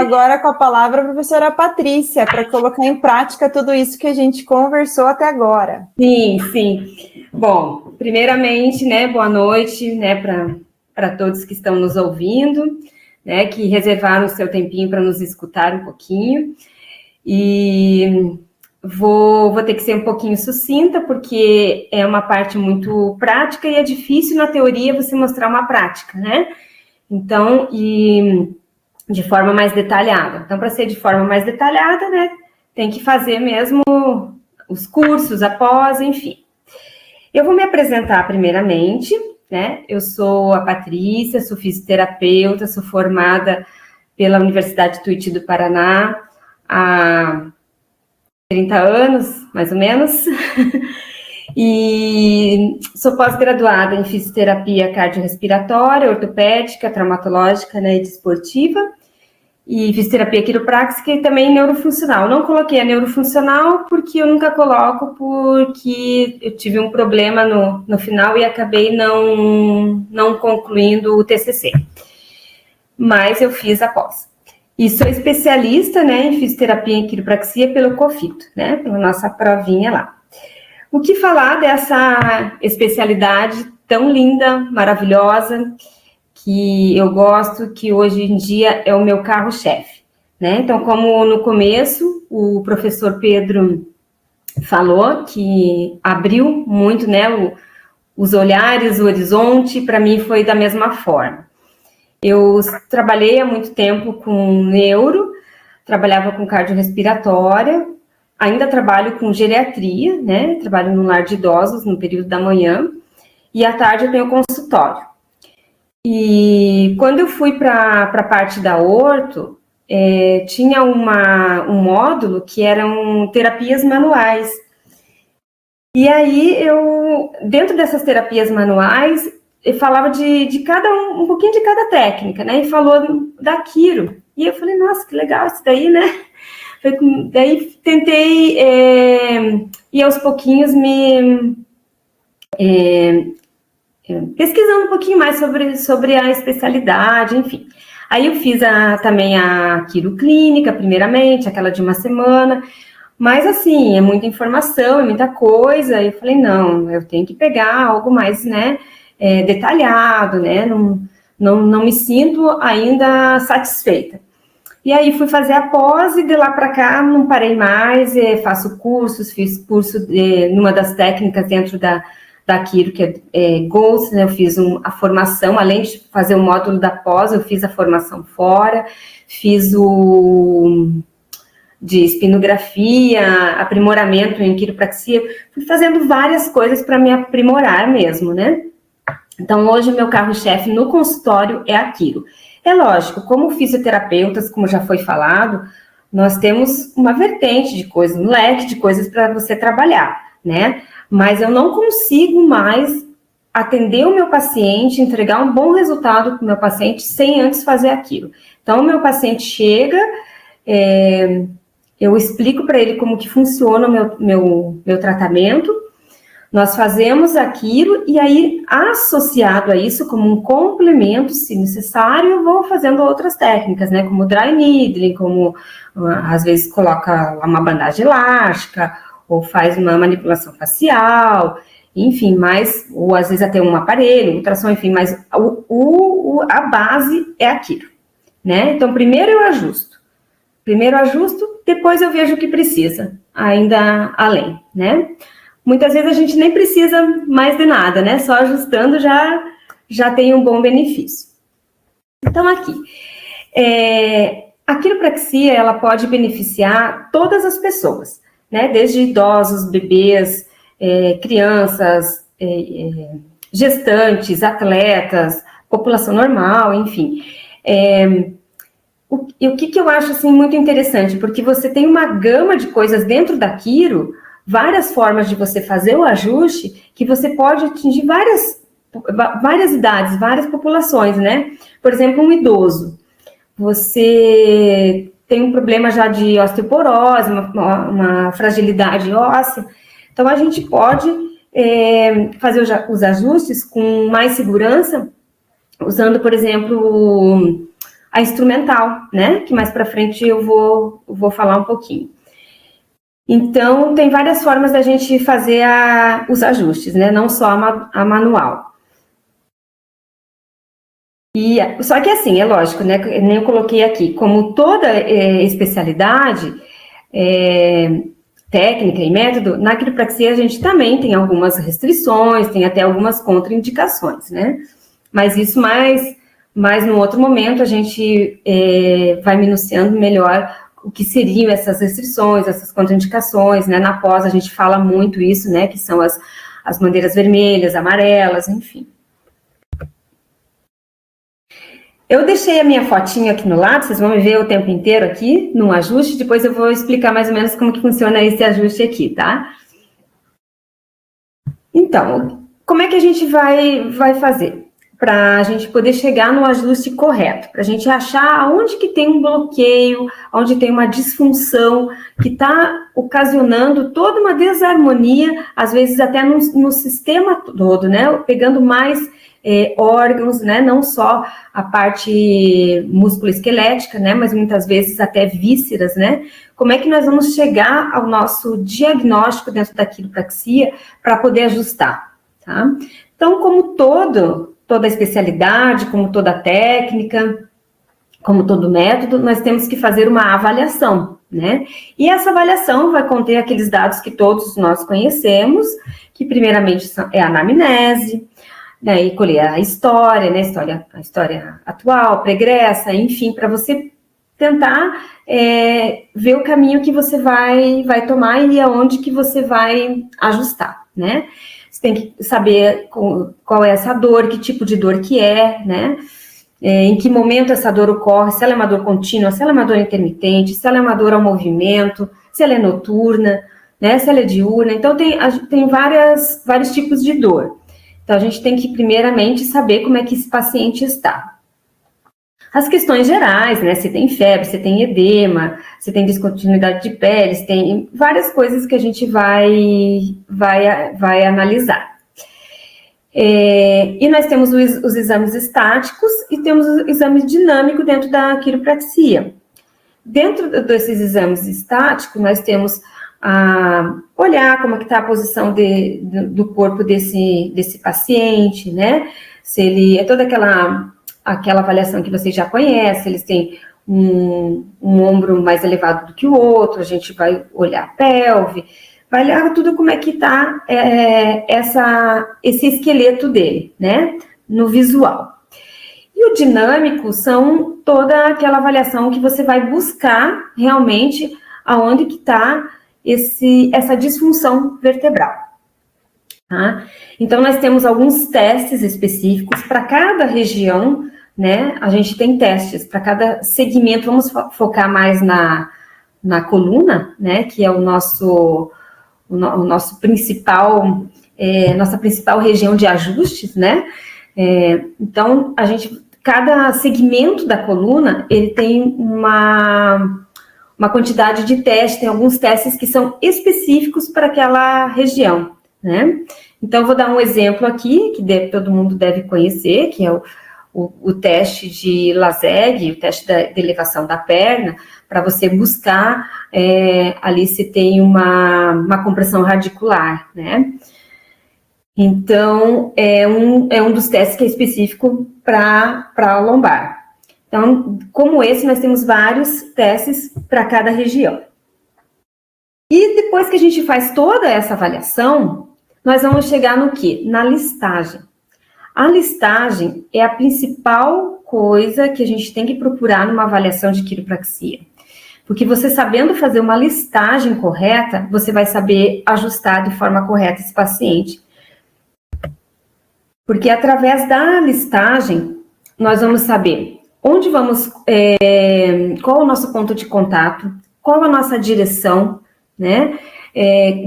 agora com a palavra a professora Patrícia, para colocar em prática tudo isso que a gente conversou até agora. Sim, sim. Bom, primeiramente, né, boa noite, né, para todos que estão nos ouvindo, né, que reservaram o seu tempinho para nos escutar um pouquinho. E vou ter que ser um pouquinho sucinta, porque é uma parte muito prática e é difícil na teoria você mostrar uma prática, né? Então, e de forma mais detalhada. Então, para ser de forma mais detalhada, né, tem que fazer mesmo os cursos após, enfim. Eu vou me apresentar primeiramente, né? Eu sou a Patrícia, sou fisioterapeuta, sou formada pela Universidade Tuiuti do Paraná há 30 anos, mais ou menos, e sou pós-graduada em fisioterapia cardiorrespiratória, ortopédica, traumatológica, né, e desportiva, e fisioterapia quiroprática e também neurofuncional. Não coloquei a neurofuncional porque eu nunca coloco, porque eu tive um problema no final e acabei não concluindo o TCC. Mas eu fiz após. E sou especialista, né, em fisioterapia em quiropraxia pelo COFITO, né, pela nossa provinha lá. O que falar dessa especialidade tão linda, maravilhosa, que eu gosto, que hoje em dia é o meu carro-chefe, né? Então, como no começo o professor Pedro falou, que abriu muito, né, os olhares, o horizonte, para mim foi da mesma forma. Eu trabalhei há muito tempo com neuro, trabalhava com cardiorrespiratória, ainda trabalho com geriatria, né? Trabalho no lar de idosos no período da manhã, e à tarde eu tenho consultório. E quando eu fui para a parte da orto, tinha um módulo que eram terapias manuais. E aí eu, dentro dessas terapias manuais, eu falava de cada um pouquinho de cada técnica, né? E falou da quiro. E eu falei, nossa, que legal isso daí, né? Daí tentei e aos pouquinhos pesquisando um pouquinho mais sobre a especialidade, enfim. Aí eu fiz também a quiroclínica, primeiramente, aquela de uma semana, mas assim, é muita informação, é muita coisa, e eu falei, não, eu tenho que pegar algo mais, né, detalhado, né, não me sinto ainda satisfeita. E aí fui fazer a pós e de lá para cá não parei mais, faço cursos, fiz curso numa das técnicas dentro da Quiro, que é GOLS, né, eu fiz a formação, além de fazer o módulo da pós, eu fiz a formação fora, fiz o de espinografia, aprimoramento em quiropraxia, fui fazendo várias coisas para me aprimorar mesmo, né? Então, hoje o meu carro-chefe no consultório é a quiro. É lógico, como fisioterapeutas, como já foi falado, nós temos uma vertente de coisas, um leque de coisas para você trabalhar, né? Mas eu não consigo mais atender o meu paciente, entregar um bom resultado para o meu paciente sem antes fazer aquilo. Então, o meu paciente chega, eu explico para ele como que funciona o meu tratamento, nós fazemos aquilo e aí, associado a isso, como um complemento, se necessário, eu vou fazendo outras técnicas, né, como dry needling, como às vezes coloca uma bandagem elástica, ou faz uma manipulação facial, enfim, ou às vezes até um aparelho, ultrassom, enfim, mas a base é aquilo, né? Então, primeiro eu ajusto, depois eu vejo o que precisa, ainda além, né? Muitas vezes a gente nem precisa mais de nada, né? Só ajustando já tem um bom benefício. Então, aqui, a quiropraxia, ela pode beneficiar todas as pessoas, né? Desde idosos, bebês, crianças, gestantes, atletas, população normal, enfim. O que eu acho assim, muito interessante, porque você tem uma gama de coisas dentro da quiro, várias formas de você fazer o ajuste, que você pode atingir várias idades, várias populações, né? Por exemplo, um idoso. Você tem um problema já de osteoporose, uma fragilidade óssea. Então, a gente pode fazer os ajustes com mais segurança, usando, por exemplo, a instrumental, né? Que mais para frente eu vou falar um pouquinho. Então, tem várias formas da gente fazer os ajustes, né? Não só a manual. Só que assim, é lógico, né? Nem eu coloquei aqui, como toda especialidade, técnica e método, na quiropraxia a gente também tem algumas restrições, tem até algumas contraindicações, né? Mas isso mais no outro momento a gente vai minuciando melhor o que seriam essas restrições, essas contraindicações, né? Na pós a gente fala muito isso, né? Que são as bandeiras vermelhas, amarelas, enfim. Eu deixei a minha fotinha aqui no lado, vocês vão me ver o tempo inteiro aqui, no ajuste, depois eu vou explicar mais ou menos como que funciona esse ajuste aqui, tá? Então, como é que a gente vai fazer? Para a gente poder chegar no ajuste correto, para a gente achar onde que tem um bloqueio, onde tem uma disfunção que está ocasionando toda uma desarmonia, às vezes até no sistema todo, né? Pegando mais órgãos, né? Não só a parte musculoesquelética, né? Mas muitas vezes até vísceras, né? Como é que nós vamos chegar ao nosso diagnóstico dentro da quiropraxia para poder ajustar, tá? Então, como toda especialidade, como toda técnica, como todo método, nós temos que fazer uma avaliação, né? E essa avaliação vai conter aqueles dados que todos nós conhecemos, que primeiramente é a anamnese, daí colher a história, né? A história atual, pregressa, enfim, para você tentar ver o caminho que você vai tomar e aonde que você vai ajustar, né? Você tem que saber qual é essa dor, que tipo de dor que é, né? Em que momento essa dor ocorre, se ela é uma dor contínua, se ela é uma dor intermitente, se ela é uma dor ao movimento, se ela é noturna, né? Se ela é diurna. Então, tem vários tipos de dor. Então, a gente tem que, primeiramente, saber como é que esse paciente está. As questões gerais, né? Se tem febre, se tem edema, se tem descontinuidade de pele, se tem várias coisas que a gente vai analisar. E nós temos os exames estáticos e temos o exame dinâmico dentro da quiropraxia. Dentro desses exames estáticos, nós temos olhar como é que está a posição do corpo desse paciente, né? Se ele é toda aquela avaliação que vocês já conhecem, eles têm um ombro mais elevado do que o outro, a gente vai olhar a pelve, vai olhar tudo como é que está esse esqueleto dele, né, no visual. E o dinâmico são toda aquela avaliação que você vai buscar realmente aonde que está essa disfunção vertebral. Tá? Então, nós temos alguns testes específicos para cada região, né? A gente tem testes para cada segmento. Vamos focar mais na coluna, né? Que é o nosso principal, nossa principal região de ajustes, né? Então, cada segmento da coluna, ele tem uma quantidade de testes, tem alguns testes que são específicos para aquela região, né? Então, vou dar um exemplo aqui, que todo mundo deve conhecer, que é o teste de Laseg, o teste de elevação da perna, para você buscar ali se tem uma compressão radicular, né? Então, é um dos testes que é específico para a lombar. Então, como esse, nós temos vários testes para cada região. E depois que a gente faz toda essa avaliação, nós vamos chegar no quê? Na listagem. A listagem é a principal coisa que a gente tem que procurar numa avaliação de quiropraxia. Porque você sabendo fazer uma listagem correta, você vai saber ajustar de forma correta esse paciente. Porque através da listagem, nós vamos saber onde vamos, qual é o nosso ponto de contato, qual a nossa direção, né?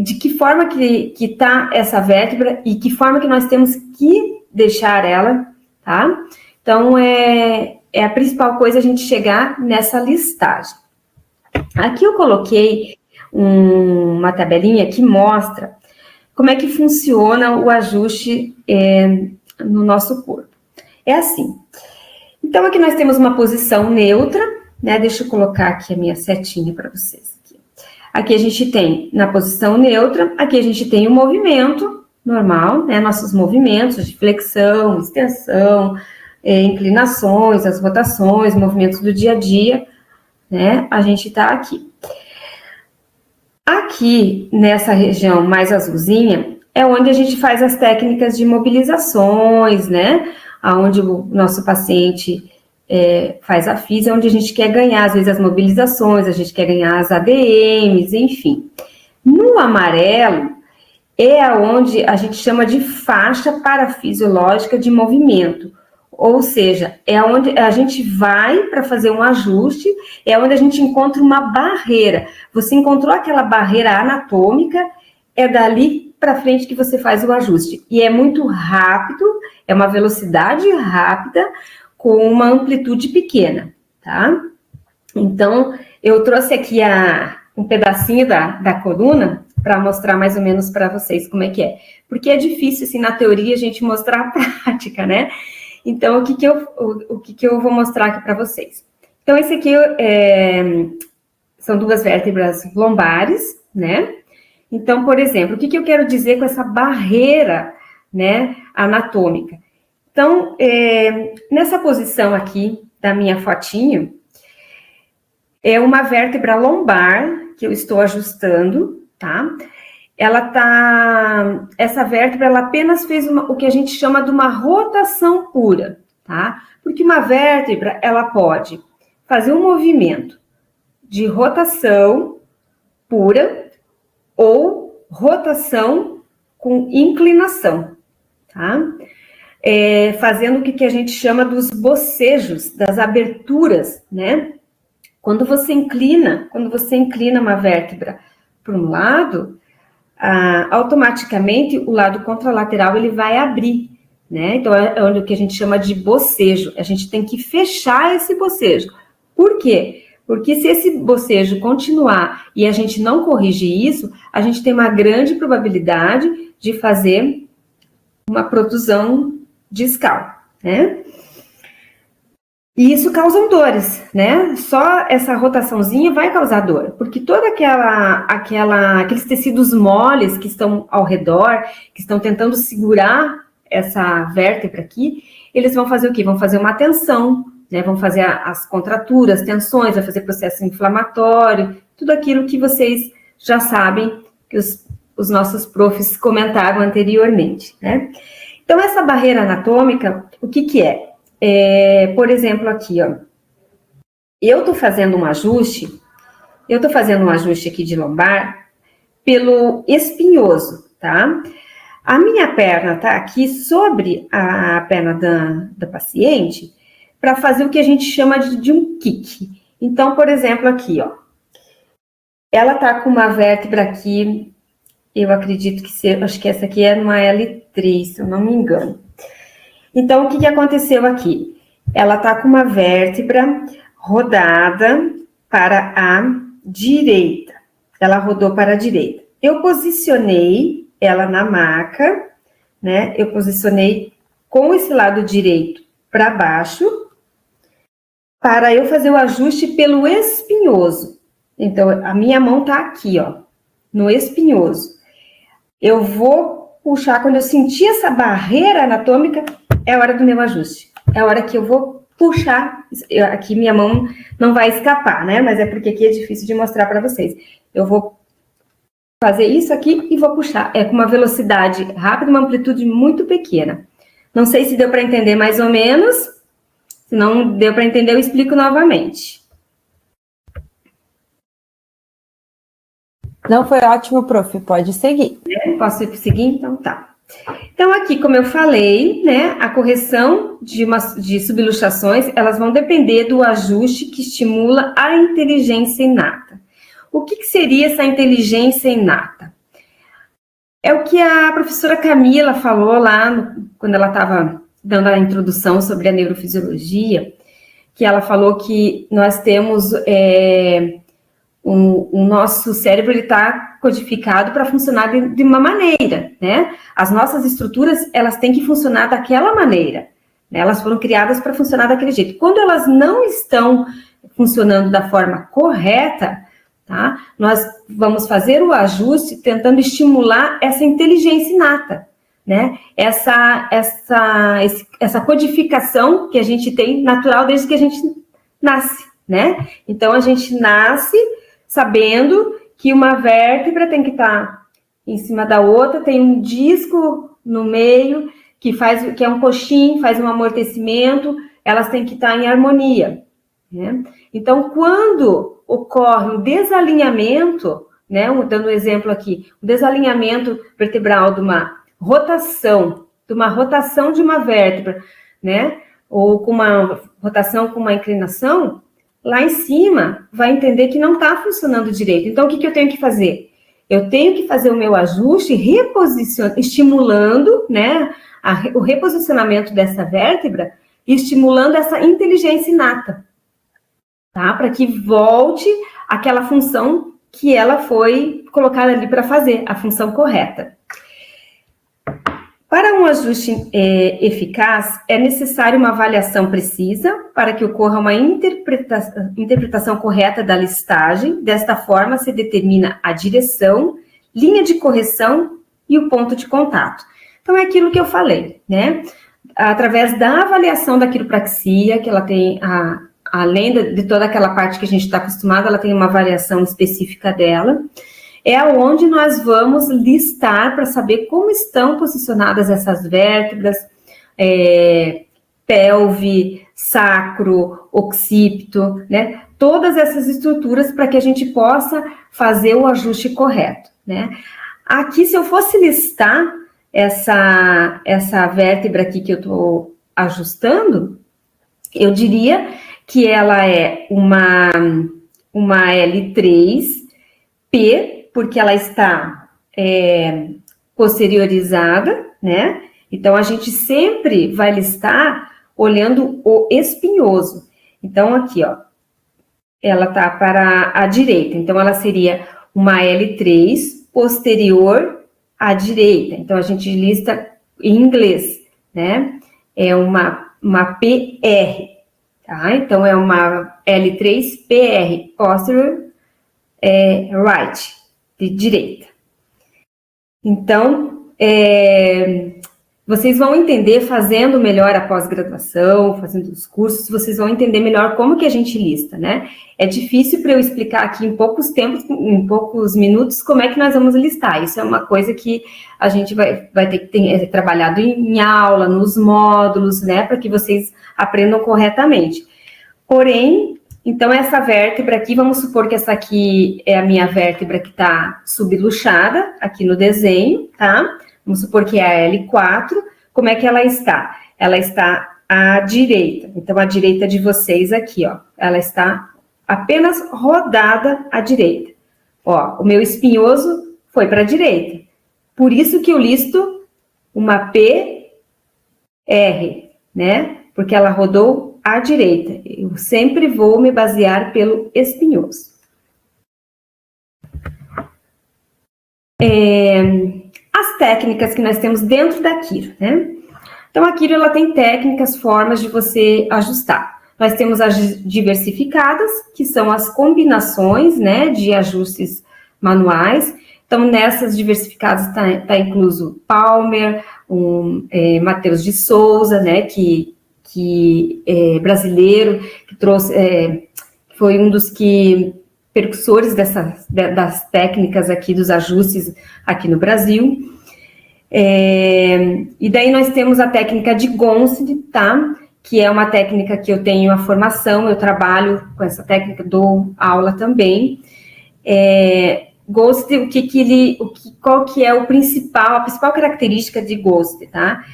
De que forma que está essa vértebra e que forma que nós temos que deixar ela, tá? Então, é a principal coisa a gente chegar nessa listagem. Aqui eu coloquei uma tabelinha que mostra como é que funciona o ajuste no nosso corpo. É assim, Então, aqui nós temos uma posição neutra, né? Deixa eu colocar aqui a minha setinha para vocês. Aqui a gente tem, na posição neutra, aqui a gente tem o movimento normal, né? Nossos movimentos de flexão, extensão, inclinações, as rotações, movimentos do dia a dia, né? A gente tá aqui. Aqui, nessa região mais azulzinha, é onde a gente faz as técnicas de mobilizações, né? Onde o nosso paciente faz a física, onde a gente quer ganhar, às vezes, as mobilizações, a gente quer ganhar as ADMs, enfim. No amarelo, é onde a gente chama de faixa parafisiológica de movimento, ou seja, é onde a gente vai para fazer um ajuste, é onde a gente encontra uma barreira. Você encontrou aquela barreira anatômica, é dali para frente que você faz o ajuste. E é muito rápido, é uma velocidade rápida, com uma amplitude pequena, tá? Então, eu trouxe aqui um pedacinho da coluna para mostrar mais ou menos para vocês como é que é. Porque é difícil, assim, na teoria, a gente mostrar a prática, né? Então, o que eu vou mostrar aqui para vocês? Então, esse aqui são duas vértebras lombares, né? Então, por exemplo, o que eu quero dizer com essa barreira, né, anatômica? Então, nessa posição aqui da minha fotinho, é uma vértebra lombar que eu estou ajustando, tá? Essa vértebra, ela apenas fez o que a gente chama de uma rotação pura, tá? Porque uma vértebra, ela pode fazer um movimento de rotação pura ou rotação com inclinação, tá? Fazendo o que a gente chama dos bocejos, das aberturas, né? Quando você inclina uma vértebra para um lado, automaticamente o lado contralateral ele vai abrir, né? Então é onde o que a gente chama de bocejo. A gente tem que fechar esse bocejo. Por quê? Porque se esse bocejo continuar e a gente não corrigir isso, a gente tem uma grande probabilidade de fazer uma protusão discal, né? E isso causa dores, né? Só essa rotaçãozinha vai causar dor, porque toda aqueles tecidos moles que estão ao redor, que estão tentando segurar essa vértebra aqui, eles vão fazer o quê? Vão fazer uma tensão, né? Vão fazer as contraturas, tensões, vai fazer processo inflamatório, tudo aquilo que vocês já sabem, que os nossos profs comentaram anteriormente, né? Então, essa barreira anatômica, o que é? Por exemplo, aqui, ó, eu tô fazendo um ajuste aqui de lombar pelo espinhoso, tá? A minha perna tá aqui sobre a perna da paciente para fazer o que a gente chama de um kick. Então, por exemplo, aqui, ó, ela tá com uma vértebra aqui, eu acredito acho que essa aqui é uma L3, se eu não me engano. Então, o que aconteceu aqui? Ela tá com uma vértebra rodada para a direita. Ela rodou para a direita. Eu posicionei ela na maca, né? Eu posicionei com esse lado direito para baixo, para eu fazer o ajuste pelo espinhoso. Então, a minha mão tá aqui, ó, no espinhoso. Eu vou puxar, quando eu sentir essa barreira anatômica, é a hora do meu ajuste. É a hora que eu vou puxar. Aqui minha mão não vai escapar, né? Mas é porque aqui é difícil de mostrar para vocês. Eu vou fazer isso aqui e vou puxar. É com uma velocidade rápida, uma amplitude muito pequena. Não sei se deu para entender mais ou menos. Se não deu para entender, eu explico novamente. Não, foi ótimo, prof. Pode seguir. Posso seguir? Então tá. Então, aqui, como eu falei, né, a correção de subluxações, elas vão depender do ajuste que estimula a inteligência inata. O que seria essa inteligência inata? É o que a professora Camila falou lá, quando ela estava dando a introdução sobre a neurofisiologia, que ela falou que nós temos... o nosso cérebro está codificado para funcionar de uma maneira, né? As nossas estruturas, elas têm que funcionar daquela maneira, né? Elas foram criadas para funcionar daquele jeito. Quando elas não estão funcionando da forma correta, tá? Nós vamos fazer o ajuste tentando estimular essa inteligência inata, né? Essa codificação que a gente tem natural desde que a gente nasce, né? Então, a gente nasce sabendo que uma vértebra tem que estar em cima da outra, tem um disco no meio que é um coxim, faz um amortecimento, elas têm que estar em harmonia, né? Então, quando ocorre um desalinhamento, né? Dando um exemplo aqui, o desalinhamento vertebral de uma rotação de uma vértebra, né? Ou com uma rotação com uma inclinação, lá em cima vai entender que não está funcionando direito. Então, o que eu tenho que fazer? Eu tenho que fazer o meu ajuste, estimulando, né, o reposicionamento dessa vértebra, estimulando essa inteligência inata, tá? Para que volte aquela função que ela foi colocada ali para fazer, a função correta. Para um ajuste eficaz, é necessário uma avaliação precisa para que ocorra uma interpretação correta da listagem. Desta forma, se determina a direção, linha de correção e o ponto de contato. Então, é aquilo que eu falei, né? Através da avaliação da quiropraxia, que ela tem, além de toda aquela parte que a gente está acostumado, ela tem uma avaliação específica dela. É onde nós vamos listar para saber como estão posicionadas essas vértebras, pelve, sacro, occipito, né? Todas essas estruturas para que a gente possa fazer o ajuste correto, né? Aqui, se eu fosse listar essa vértebra aqui que eu estou ajustando, eu diria que ela é uma L3P, porque ela está posteriorizada, né? Então, a gente sempre vai listar olhando o espinhoso. Então, aqui, ó, ela tá para a direita. Então, ela seria uma L3 posterior à direita. Então, a gente lista em inglês, né? É uma PR, tá? Então, é uma L3 PR, posterior right, de direita. Então, vocês vão entender fazendo melhor a pós-graduação, fazendo os cursos, vocês vão entender melhor como que a gente lista, né? É difícil para eu explicar aqui em poucos minutos, como é que nós vamos listar. Isso é uma coisa que a gente vai ter que ter trabalhado em aula, nos módulos, né? Para que vocês aprendam corretamente. Porém, então, essa vértebra aqui, vamos supor que essa aqui é a minha vértebra que está subluxada, aqui no desenho, tá? Vamos supor que é a L4. Como é que ela está? Ela está à direita. Então, a direita de vocês aqui, ó. Ela está apenas rodada à direita. Ó, o meu espinhoso foi para a direita. Por isso que eu listo uma PR, né? Porque ela rodou à direita. Eu sempre vou me basear pelo espinhoso. As técnicas que nós temos dentro da quiro, né? Então, a quiro, ela tem técnicas, formas de você ajustar. Nós temos as diversificadas, que são as combinações, né, de ajustes manuais. Então, nessas diversificadas está incluso Palmer, Matheus de Souza, né, que é brasileiro, que trouxe, foi um dos percussores das técnicas aqui, dos ajustes aqui no Brasil. E daí nós temos a técnica de Gonstead, tá? Que é uma técnica que eu tenho a formação, eu trabalho com essa técnica, dou aula também. Gonstead, qual que é a principal característica de Gonstead, tá?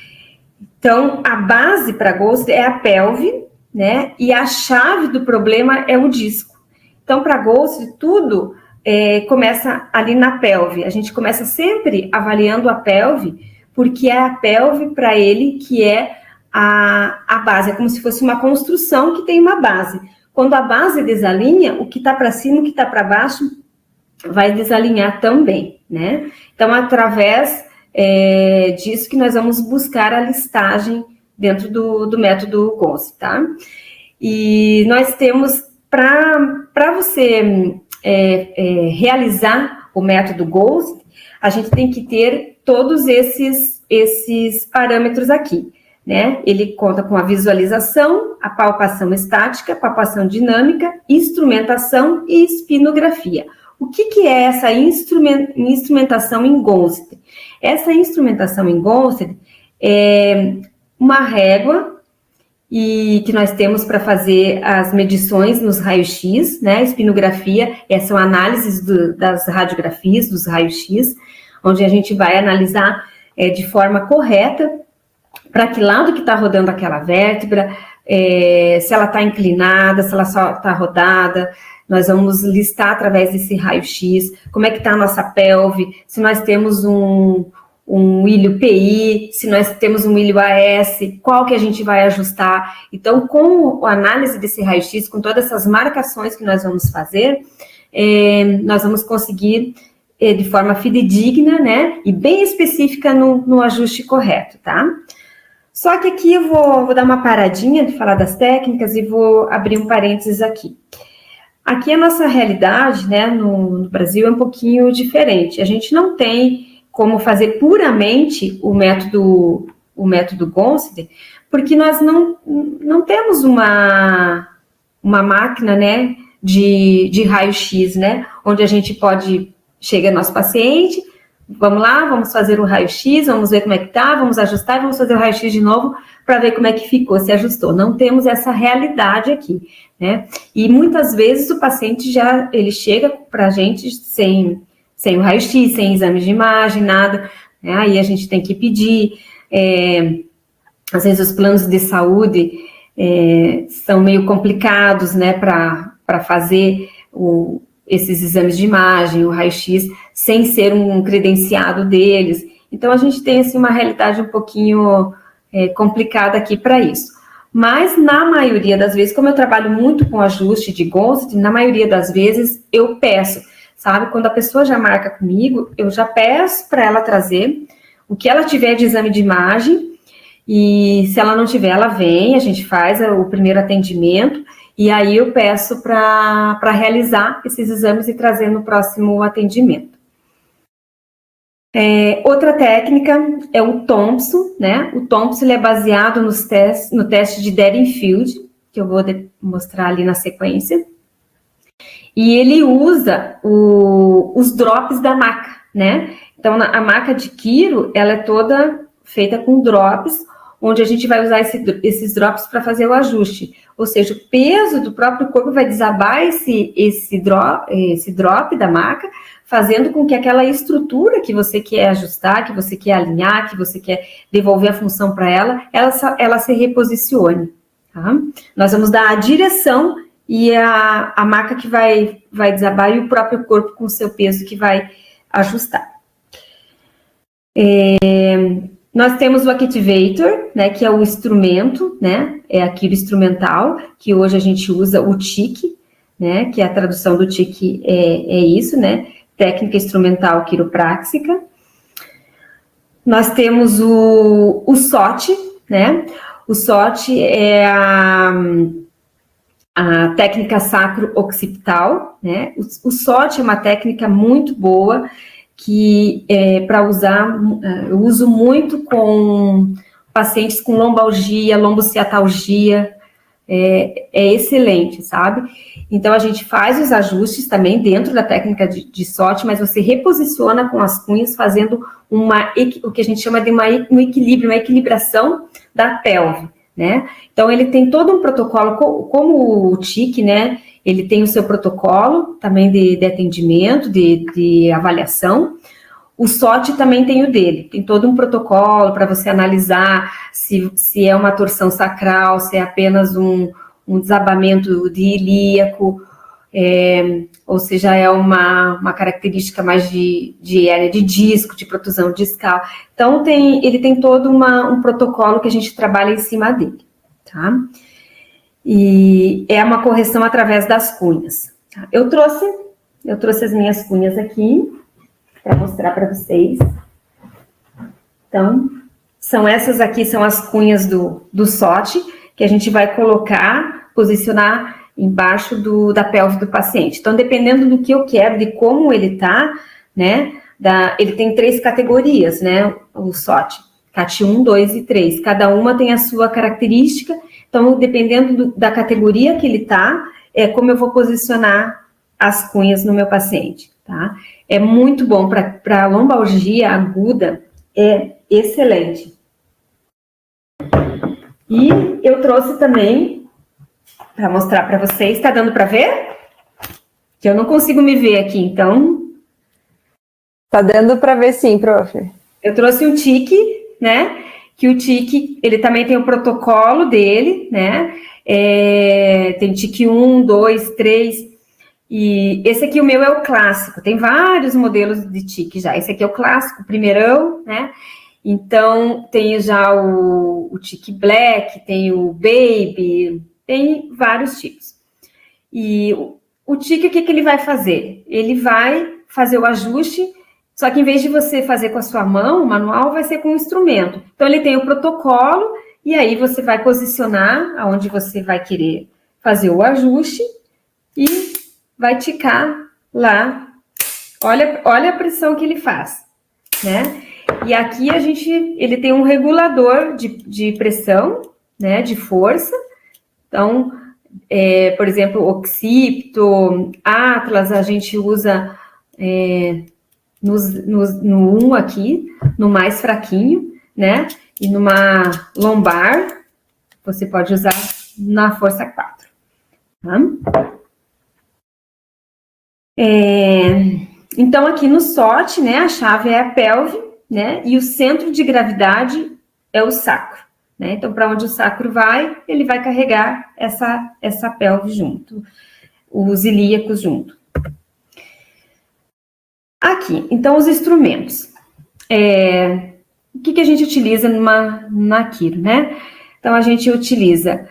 Então, a base para Gonstead é a pelve, né? E a chave do problema é o disco. Então, para Gonstead, tudo começa ali na pelve. A gente começa sempre avaliando a pelve, porque é a pelve para ele que é a base. É como se fosse uma construção que tem uma base. Quando a base desalinha, o que está para cima, o que está para baixo, vai desalinhar também, né? Então, através disso que nós vamos buscar a listagem dentro do método GONS, tá? E nós temos, para você realizar o método GONS, a gente tem que ter todos esses parâmetros aqui, né? Ele conta com a visualização, a palpação estática, palpação dinâmica, instrumentação e espinografia. O que é essa instrumentação em Gonstead? Essa instrumentação em Gonstead é uma régua que nós temos para fazer as medições nos raios-x, né? Espinografia, são análises das radiografias, dos raios-x, onde a gente vai analisar de forma correta para que lado que está rodando aquela vértebra, se ela está inclinada, se ela só está rodada. Nós vamos listar através desse raio-x como é que está a nossa pelve, se nós temos um ilho PI, se nós temos um ilho AS, qual que a gente vai ajustar. Então, com a análise desse raio-x, com todas essas marcações que nós vamos fazer, nós vamos conseguir, de forma fidedigna, né, e bem específica no ajuste correto, tá? Só que aqui eu vou dar uma paradinha de falar das técnicas e vou abrir um parênteses aqui. Aqui a nossa realidade, né, no Brasil é um pouquinho diferente. A gente não tem como fazer puramente o método Gonstead, porque nós não temos uma máquina, né, de raio-x, né, onde a gente chega nosso paciente, vamos lá, vamos fazer o raio-x, vamos ver como é que tá, vamos ajustar e vamos fazer o raio-x de novo para ver como é que ficou, se ajustou. Não temos essa realidade aqui, né? E muitas vezes o paciente ele chega para a gente sem o raio-x, sem exame de imagem, nada, né? Aí a gente tem que pedir, às vezes os planos de saúde são meio complicados, né, para fazer esses exames de imagem, o raio-x, sem ser um credenciado deles. Então, a gente tem, assim, uma realidade um pouquinho complicada aqui para isso. Mas, na maioria das vezes, como eu trabalho muito com ajuste de Gonstead, na maioria das vezes, eu peço, sabe? Quando a pessoa já marca comigo, eu já peço para ela trazer o que ela tiver de exame de imagem, e se ela não tiver, ela vem, a gente faz o primeiro atendimento, e aí eu peço para realizar esses exames e trazer no próximo atendimento. Outra técnica é o Thompson, né? O Thompson ele é baseado no teste de Dead-in-Field, que eu vou mostrar ali na sequência. E ele usa os drops da maca, né? Então, a maca de Quiro, ela é toda feita com drops, onde a gente vai usar esses drops para fazer o ajuste. Ou seja, o peso do próprio corpo vai desabar esse drop da maca, fazendo com que aquela estrutura que você quer ajustar, que você quer alinhar, que você quer devolver a função para ela se reposicione. Tá? Nós vamos dar a direção e a maca que vai desabar e o próprio corpo com o seu peso que vai ajustar. Nós temos o Activator, né, que é o instrumento, né, é aquilo instrumental, que hoje a gente usa o TIC, né, que a tradução do TIC é isso, né, técnica instrumental quiropráxica. Nós temos o SOT, né, o SOT é a técnica sacro-occipital, né, o SOT é uma técnica muito boa, que para usar, eu uso muito com pacientes com lombalgia, lombociatalgia, é excelente, sabe? Então, a gente faz os ajustes também dentro da técnica de SOT, mas você reposiciona com as cunhas, fazendo o que a gente chama de um equilíbrio, uma equilibração da pelve, né? Então, ele tem todo um protocolo, como o TIC, né? Ele tem o seu protocolo também de atendimento, de avaliação. O SOT também tem o dele. Tem todo um protocolo para você analisar se é uma torção sacral, se é apenas um desabamento de ilíaco, ou seja, é uma característica mais de hérnia de disco, de protusão discal. Então, ele tem todo um protocolo que a gente trabalha em cima dele, tá? E é uma correção através das cunhas. Eu trouxe as minhas cunhas aqui para mostrar para vocês. Então, essas aqui, são as cunhas do SOT, que a gente vai colocar, posicionar embaixo da pelve do paciente. Então, dependendo do que eu quero, de como ele tá, né, ele tem 3 categorias, né, o SOT, CAT 1, 2 e 3. Cada uma tem a sua característica, então, dependendo da categoria que ele tá, é como eu vou posicionar as cunhas no meu paciente, tá? É muito bom para lombalgia aguda, é excelente. E eu trouxe também, para mostrar para vocês, tá dando para ver? Que eu não consigo me ver aqui, então... Tá dando para ver sim, prof. Eu trouxe um tique, né? Que o tique, ele também tem o protocolo dele, né? Tem tique 1, 2, 3... E esse aqui, o meu, é o clássico. Tem vários modelos de tique já. Esse aqui é o clássico, o primeirão, né? Então, tem já o tique black, tem o baby, tem vários tipos. E o tique, o que ele vai fazer? Ele vai fazer o ajuste, só que em vez de você fazer com a sua mão, o manual vai ser com o instrumento. Então, ele tem o protocolo, e aí você vai posicionar aonde você vai querer fazer o ajuste e vai ticar lá. Olha a pressão que ele faz, né? E aqui ele tem um regulador de pressão, né? De força. Então, por exemplo, Oxipto, Atlas, a gente usa no 1 aqui, no mais fraquinho, né? E numa lombar, você pode usar na força 4. Tá? Então, aqui no SOT, né, a chave é a pelve, né, e o centro de gravidade é o sacro, né, então, para onde o sacro vai, ele vai carregar essa pelve junto, os ilíacos junto. Aqui, então, os instrumentos. O que a gente utiliza na quiro, né? Então, a gente utiliza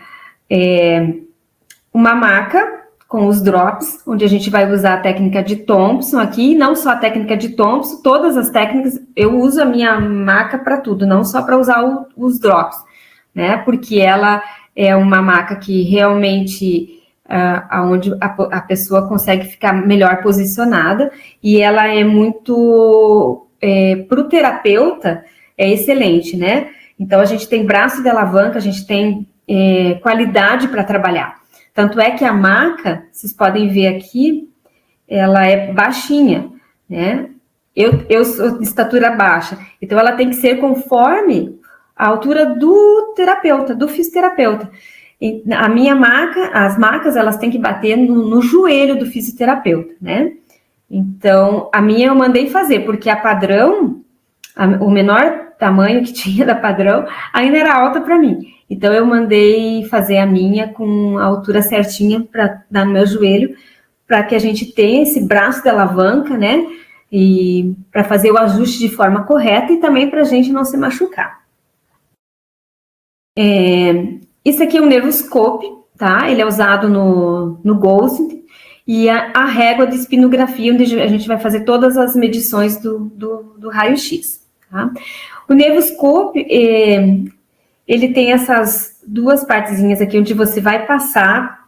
uma maca com os drops, onde a gente vai usar a técnica de Thompson aqui, não só a técnica de Thompson, todas as técnicas, eu uso a minha maca para tudo, não só para usar os drops, né, porque ela é uma maca que realmente, onde a pessoa consegue ficar melhor posicionada, e ela é muito, para o terapeuta, é excelente, né, então a gente tem braço de alavanca, a gente tem qualidade para trabalhar. Tanto é que a maca, vocês podem ver aqui, ela é baixinha, né? Eu sou de estatura baixa, então ela tem que ser conforme a altura do terapeuta, do fisioterapeuta. E a minha maca, as macas, elas têm que bater no joelho do fisioterapeuta, né? Então, a minha eu mandei fazer, porque a padrão, o menor tamanho que tinha da padrão, ainda era alta para mim. Então, eu mandei fazer a minha com a altura certinha para dar no meu joelho, para que a gente tenha esse braço de alavanca, né? E para fazer o ajuste de forma correta e também para a gente não se machucar. Isso aqui é um nervoscope, tá? Ele é usado no Ghosting, e a régua de espinografia, onde a gente vai fazer todas as medições do raio-x, tá? O nervoscope, ele tem essas duas partezinhas aqui, onde você vai passar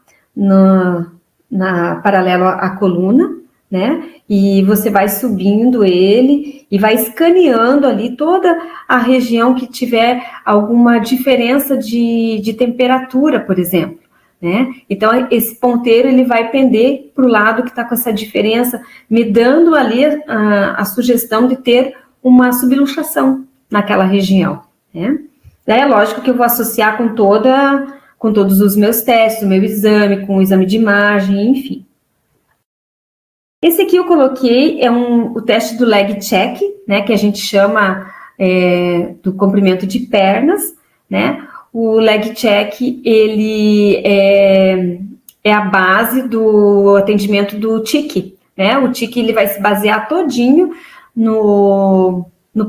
paralelo à coluna, né? E você vai subindo ele e vai escaneando ali toda a região que tiver alguma diferença de temperatura, por exemplo, né? Então, esse ponteiro, ele vai pender para o lado que está com essa diferença, me dando ali a sugestão de ter uma subluxação naquela região, né? É lógico que eu vou associar com todos os meus testes, o meu exame, com o exame de imagem, enfim. Esse aqui eu coloquei, o teste do leg check, né, que a gente chama do comprimento de pernas, né? O leg check, ele é a base do atendimento do TIC, né? O TIC, ele vai se basear todinho o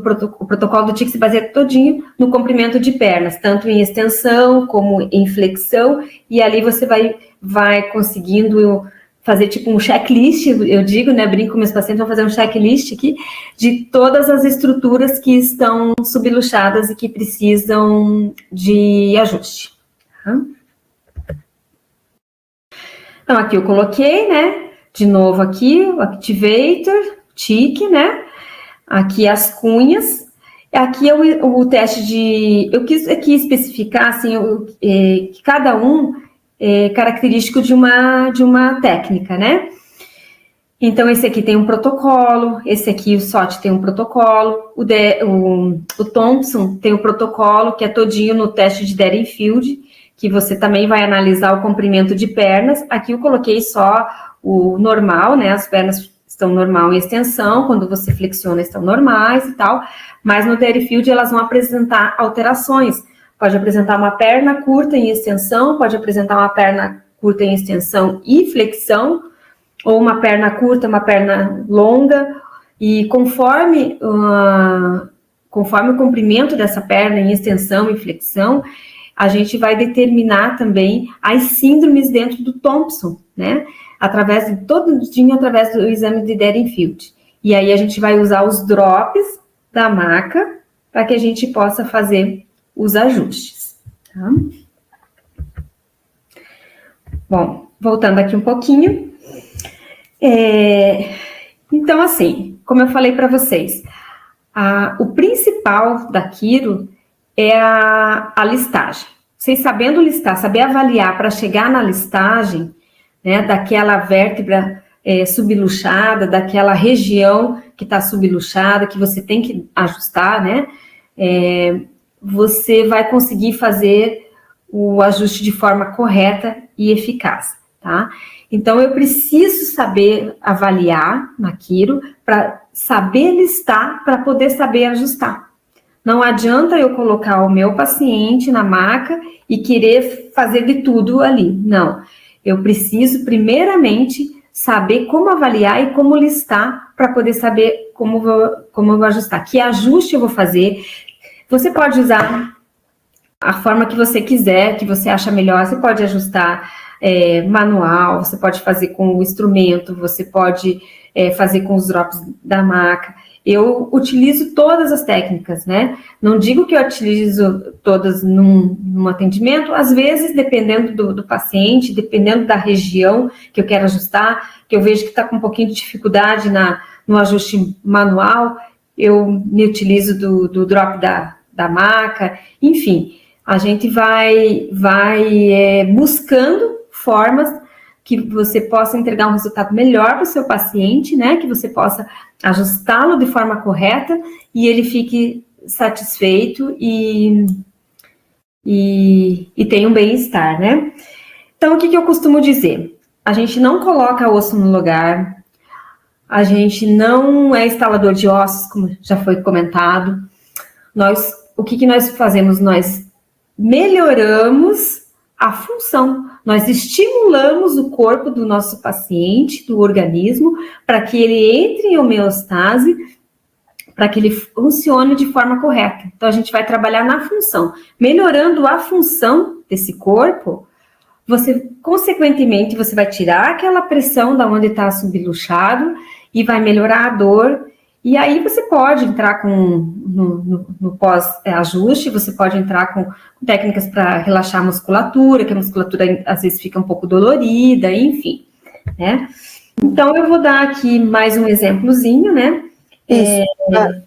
protocolo do TIC se baseia todinho no comprimento de pernas, tanto em extensão como em flexão, e ali você vai conseguindo fazer tipo um checklist, eu digo, né, brinco com meus pacientes, vou fazer um checklist aqui de todas as estruturas que estão subluxadas e que precisam de ajuste. Tá? Então, aqui eu coloquei, né, de novo aqui, o Activator, tique, né, aqui as cunhas, aqui é o teste de, eu quis aqui especificar, assim, que cada um é característico de uma técnica, né, então esse aqui tem um protocolo, esse aqui o SOT tem um protocolo, o Thompson tem o protocolo, que é todinho no teste de Dead-in-Field, que você também vai analisar o comprimento de pernas. Aqui eu coloquei só o normal, né? As pernas estão normal em extensão, quando você flexiona estão normais e tal, mas no Dead-in-Field elas vão apresentar alterações. Pode apresentar uma perna curta em extensão, pode apresentar uma perna curta em extensão e flexão, ou uma perna curta, uma perna longa, e conforme o comprimento dessa perna em extensão e flexão, a gente vai determinar também as síndromes dentro do Thompson, né? Através do exame de Dead-in-Field. E aí a gente vai usar os drops da maca para que a gente possa fazer os ajustes. Tá? Bom, voltando aqui um pouquinho. Então, assim, como eu falei para vocês, o principal da quiro é a listagem. Vocês sabendo listar, saber avaliar para chegar na listagem, né, daquela vértebra subluxada, daquela região que está subluxada, que você tem que ajustar, né, você vai conseguir fazer o ajuste de forma correta e eficaz, tá? Então, eu preciso saber avaliar na quiro para saber listar, para poder saber ajustar. Não adianta eu colocar o meu paciente na maca e querer fazer de tudo ali. Não. Eu preciso, primeiramente, saber como avaliar e como listar para poder saber como eu vou ajustar. Que ajuste eu vou fazer. Você pode usar a forma que você quiser, que você acha melhor. Você pode ajustar manual, você pode fazer com o instrumento, você pode fazer com os drops da maca. Eu utilizo todas as técnicas, né? Não digo que eu utilizo todas num atendimento, às vezes, dependendo do paciente, dependendo da região que eu quero ajustar, que eu vejo que está com um pouquinho de dificuldade no ajuste manual, eu me utilizo do drop da maca, enfim, a gente vai buscando formas que você possa entregar um resultado melhor para o seu paciente, né? Que você possa ajustá-lo de forma correta e ele fique satisfeito e tenha um bem-estar, né? Então, o que eu costumo dizer? A gente não coloca osso no lugar, a gente não é instalador de ossos, como já foi comentado. O que nós fazemos? Nós melhoramos a função. Nós estimulamos o corpo do nosso paciente, do organismo, para que ele entre em homeostase, para que ele funcione de forma correta. Então, a gente vai trabalhar na função. Melhorando a função desse corpo, consequentemente, você vai tirar aquela pressão da onde está subluxado e vai melhorar a dor. E aí você pode entrar no pós-ajuste, você pode entrar com técnicas para relaxar a musculatura, que a musculatura às vezes fica um pouco dolorida, enfim, né? Então, eu vou dar aqui mais um exemplozinho, né? Isso.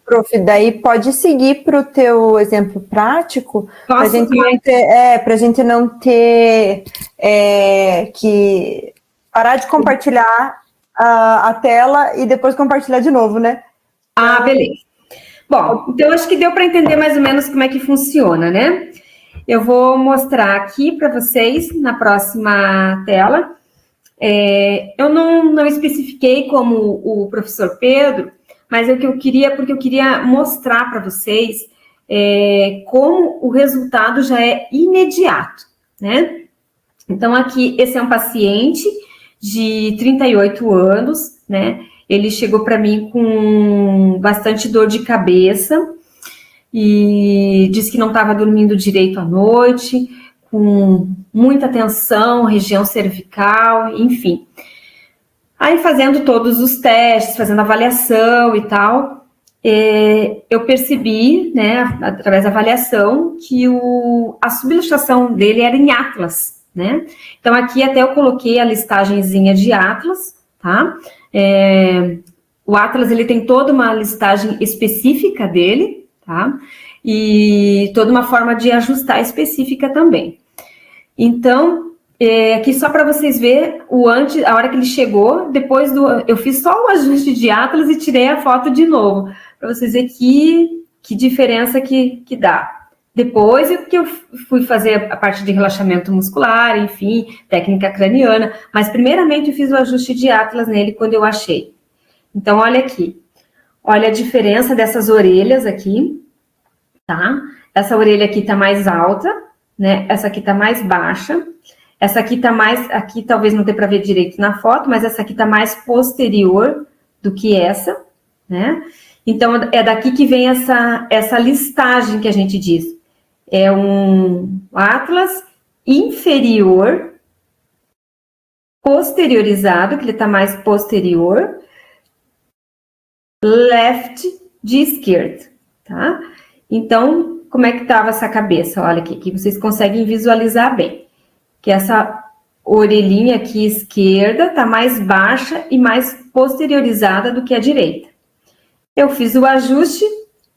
Prof, daí pode seguir para o teu exemplo prático, para a gente não ter que parar de compartilhar a tela e depois compartilhar de novo, né? Beleza. Bom, então acho que deu para entender mais ou menos como é que funciona, né? Eu vou mostrar aqui para vocês na próxima tela. Eu não especifiquei como o professor Pedro, mas é o que eu queria, porque eu queria mostrar para vocês como o resultado já é imediato, né? Então, aqui, esse é um paciente de 38 anos, né? Ele chegou para mim com bastante dor de cabeça e disse que não estava dormindo direito à noite, com muita tensão, região cervical, enfim. Aí, fazendo todos os testes, fazendo avaliação e tal, eu percebi, né, através da avaliação, que a subluxação dele era em Atlas, né? Então, aqui até eu coloquei a listagenzinha de Atlas, tá? O Atlas, ele tem toda uma listagem específica dele, tá? E toda uma forma de ajustar específica também. Então, aqui só para vocês verem o antes, a hora que ele chegou, depois eu fiz só o ajuste de Atlas e tirei a foto de novo, para vocês verem que diferença que dá. Depois que eu fui fazer a parte de relaxamento muscular, enfim, técnica craniana, mas primeiramente eu fiz o ajuste de Atlas nele quando eu achei. Então, olha aqui, olha a diferença dessas orelhas aqui, tá? Essa orelha aqui tá mais alta, né? Essa aqui tá mais baixa. Essa aqui tá mais, aqui talvez não dê para ver direito na foto, mas essa aqui tá mais posterior do que essa, né? Então, é daqui que vem essa listagem que a gente diz. É um Atlas inferior, posteriorizado, que ele tá mais posterior, left de esquerda, tá? Então, como é que tava essa cabeça? Olha aqui, que vocês conseguem visualizar bem. Que essa orelhinha aqui esquerda tá mais baixa e mais posteriorizada do que a direita. Eu fiz o ajuste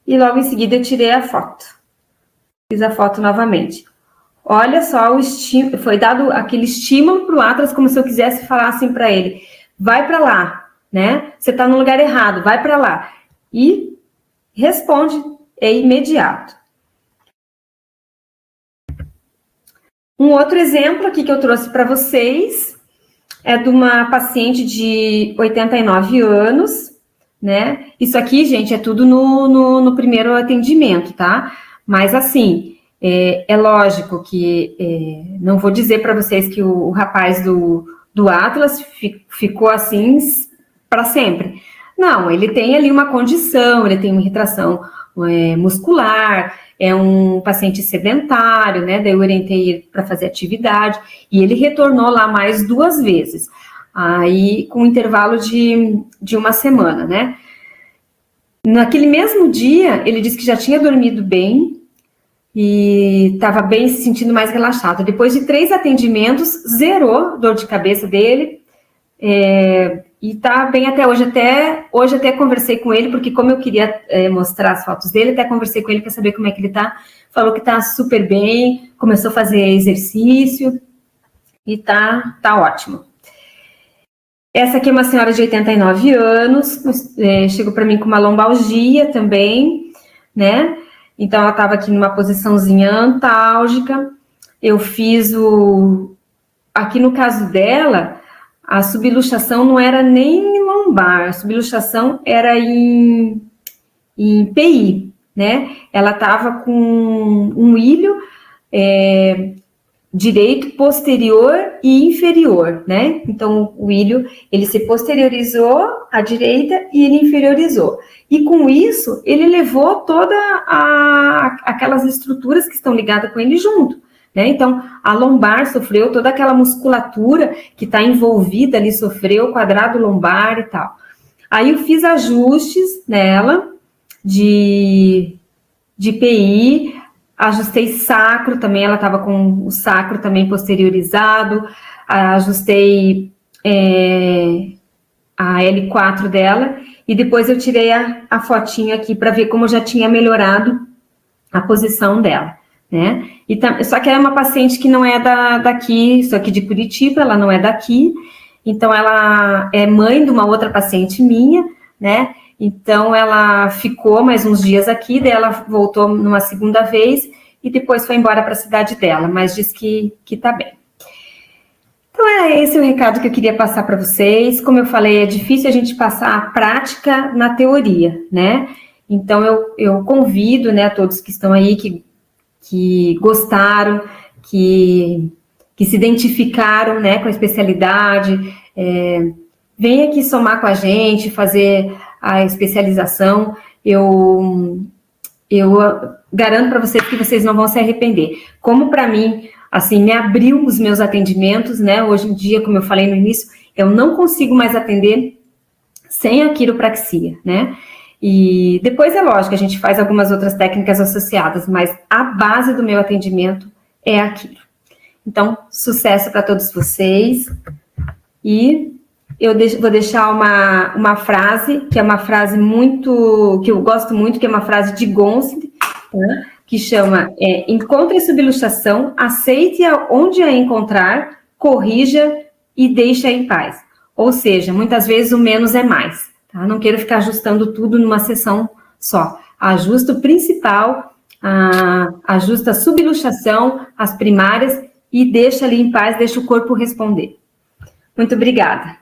e logo em seguida eu tirei a foto. Fiz a foto novamente. Olha só o estímulo, foi dado aquele estímulo para o Atlas, como se eu quisesse falar assim para ele, vai para lá, né? Você está no lugar errado, vai para lá. E responde, é imediato. Um outro exemplo aqui que eu trouxe para vocês é de uma paciente de 89 anos, né? Isso aqui, gente, é tudo no primeiro atendimento, tá? Mas, assim, é lógico que não vou dizer para vocês que o rapaz do Atlas ficou assim para sempre. Não, ele tem ali uma condição, ele tem uma irritação muscular, é um paciente sedentário, né? Daí eu orientei ele para fazer atividade e ele retornou lá mais 2 vezes, aí com um intervalo de uma semana, né? Naquele mesmo dia, ele disse que já tinha dormido bem e estava bem, se sentindo mais relaxado. Depois de 3 atendimentos, zerou dor de cabeça dele, e tá bem até hoje. Hoje até conversei com ele, porque como eu queria mostrar as fotos dele, até conversei com ele para saber como é que ele tá. Falou que tá super bem, começou a fazer exercício e tá ótimo. Essa aqui é uma senhora de 89 anos, chegou para mim com uma lombalgia também, né? Então ela estava aqui numa posiçãozinha antálgica. Eu fiz aqui no caso dela, a subluxação não era nem lombar, a subluxação era em PI, né? Ela estava com um ilho direito posterior e inferior, né? Então, o ilho, ele se posteriorizou à direita e ele inferiorizou. E com isso, ele levou toda aquelas estruturas que estão ligadas com ele junto. Né? Então, a lombar sofreu, toda aquela musculatura que está envolvida ali sofreu, quadrado lombar e tal. Aí eu fiz ajustes nela de PI, ajustei sacro também, ela estava com o sacro também posteriorizado, ajustei a L4 dela e depois eu tirei a fotinha aqui para ver como já tinha melhorado a posição dela. Né? Só que ela é uma paciente que não é daqui, só que de Curitiba, ela não é daqui, então ela é mãe de uma outra paciente minha, né? Então ela ficou mais uns dias aqui, daí ela voltou numa segunda vez e depois foi embora para a cidade dela, mas diz que tá bem. Então esse é o recado que eu queria passar para vocês. Como eu falei, é difícil a gente passar a prática na teoria, né? Então eu convido, né, a todos que estão aí, que gostaram, que se identificaram, né, com a especialidade, vem aqui somar com a gente, fazer a especialização. Eu garanto para vocês que vocês não vão se arrepender. Como para mim, assim, me abriu os meus atendimentos, né, hoje em dia, como eu falei no início, Eu não consigo mais atender sem a quiropraxia, né? E depois é lógico, a gente faz algumas outras técnicas associadas, mas a base do meu atendimento é a quiro. Então, sucesso para todos vocês. E eu vou deixar uma frase, que é uma frase que eu gosto muito, que é uma frase de Gonce, né, que chama encontre subluxação, aceite-a onde a encontrar, corrija e deixe-a em paz. Ou seja, muitas vezes o menos é mais. Tá? Não quero ficar ajustando tudo numa sessão só. Ajusta o principal, ajusta a subluxação, as primárias, e deixa ali em paz, deixa o corpo responder. Muito obrigada.